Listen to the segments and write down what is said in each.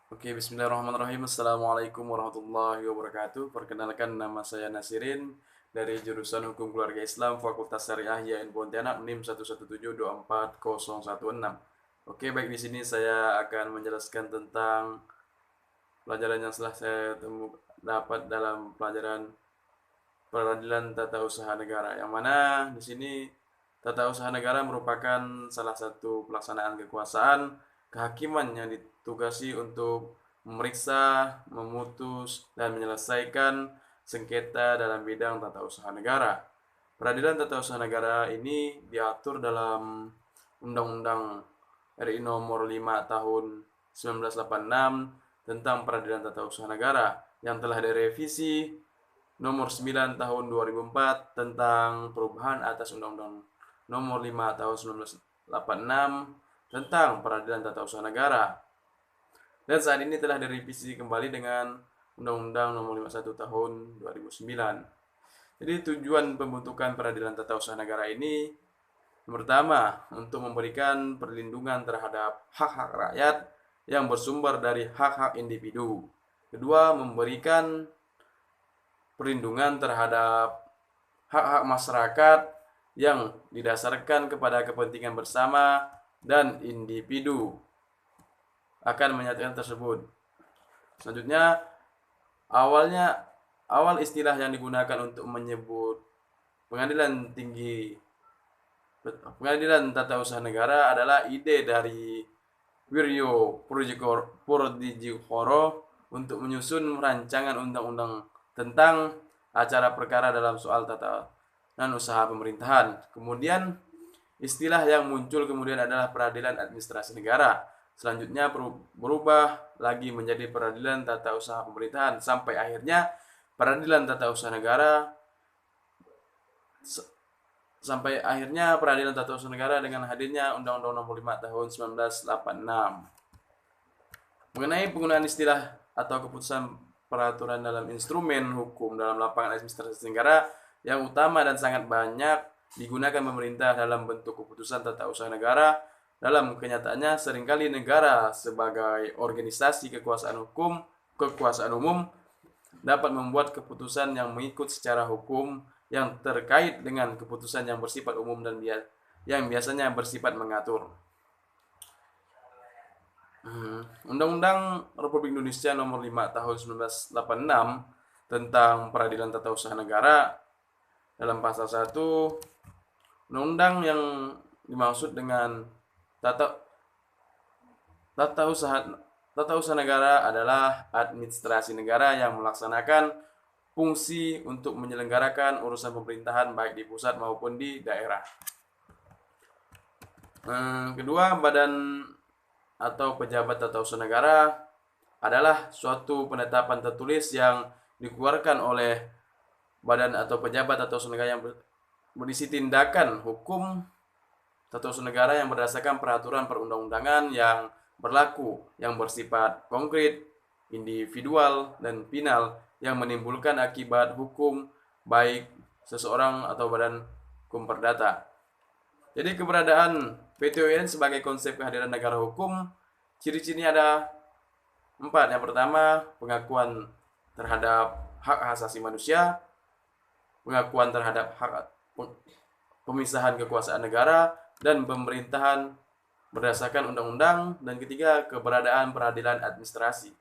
Oke, bismillahirrahmanirrahim. Assalamualaikum warahmatullahi wabarakatuh. Perkenalkan, nama saya Nasirin dari jurusan Hukum Keluarga Islam Fakultas Syariah YAIN Pontianak NIM 117240016. Oke, baik, di sini saya akan menjelaskan tentang pelajaran yang telah saya dapat dalam pelajaran peradilan tata usaha negara, yang mana di sini tata usaha negara merupakan salah satu pelaksanaan kekuasaan kehakiman yang ditugasi untuk memeriksa, memutus, dan menyelesaikan sengketa dalam bidang tata usaha negara. Peradilan tata usaha negara ini diatur dalam Undang-Undang RI Nomor 5 Tahun 1986 tentang Peradilan Tata Usaha Negara yang telah direvisi Nomor 9 Tahun 2004 tentang perubahan atas Undang-Undang Nomor 5 Tahun 1986 tentang Peradilan Tata Usaha Negara. Dan saat ini telah direvisi kembali dengan Undang-Undang Nomor 51 Tahun 2009. Jadi tujuan pembentukan Peradilan Tata Usaha Negara ini, yang pertama, untuk memberikan perlindungan terhadap hak-hak rakyat yang bersumber dari hak-hak individu. Kedua, memberikan perlindungan terhadap hak-hak masyarakat yang didasarkan kepada kepentingan bersama dan individu akan menyatakan tersebut. Selanjutnya, awal istilah yang digunakan untuk menyebut pengadilan tata usaha negara adalah ide dari Wiryo Purdijikoro untuk menyusun rancangan undang-undang tentang acara perkara dalam soal tata dan usaha pemerintahan. Kemudian istilah yang muncul kemudian adalah peradilan administrasi negara. Selanjutnya berubah lagi menjadi peradilan tata usaha pemerintahan sampai akhirnya peradilan tata usaha negara dengan hadirnya Undang-Undang Nomor 5 Tahun 1986. Mengenai penggunaan istilah atau keputusan peraturan dalam instrumen hukum dalam lapangan administrasi negara, yang utama dan sangat banyak digunakan pemerintah dalam bentuk keputusan tata usaha negara. Dalam kenyataannya, seringkali negara sebagai organisasi kekuasaan umum dapat membuat keputusan yang mengikut secara hukum yang terkait dengan keputusan yang bersifat umum dan yang biasanya bersifat mengatur. Undang-Undang Republik Indonesia Nomor 5 Tahun 1986 tentang Peradilan Tata Usaha Negara, dalam pasal 1, undang-undang yang dimaksud dengan tata usaha negara adalah administrasi negara yang melaksanakan fungsi untuk menyelenggarakan urusan pemerintahan baik di pusat maupun di daerah. Kedua, badan atau pejabat tata usaha negara adalah suatu penetapan tertulis yang dikeluarkan oleh badan atau pejabat tata usaha negara yang berisi tindakan hukum tata usaha negara yang berdasarkan peraturan perundang-undangan yang berlaku, yang bersifat konkret, individual, dan final, yang menimbulkan akibat hukum baik seseorang atau badan hukum perdata. Jadi keberadaan PTUN sebagai konsep kehadiran negara hukum, ciri-cirinya ada 4. Yang pertama, pengakuan terhadap hak asasi manusia, pengakuan terhadap hak pemisahan kekuasaan negara dan pemerintahan berdasarkan undang-undang, dan ketiga, keberadaan peradilan administrasi.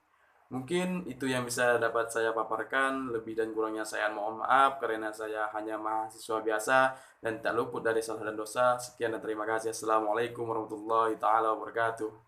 Mungkin itu yang bisa dapat saya paparkan. Lebih dan kurangnya saya mohon maaf karena saya hanya mahasiswa biasa dan tak luput dari salah dan dosa. Sekian dan terima kasih. Assalamualaikum warahmatullahi taala wabarakatuh.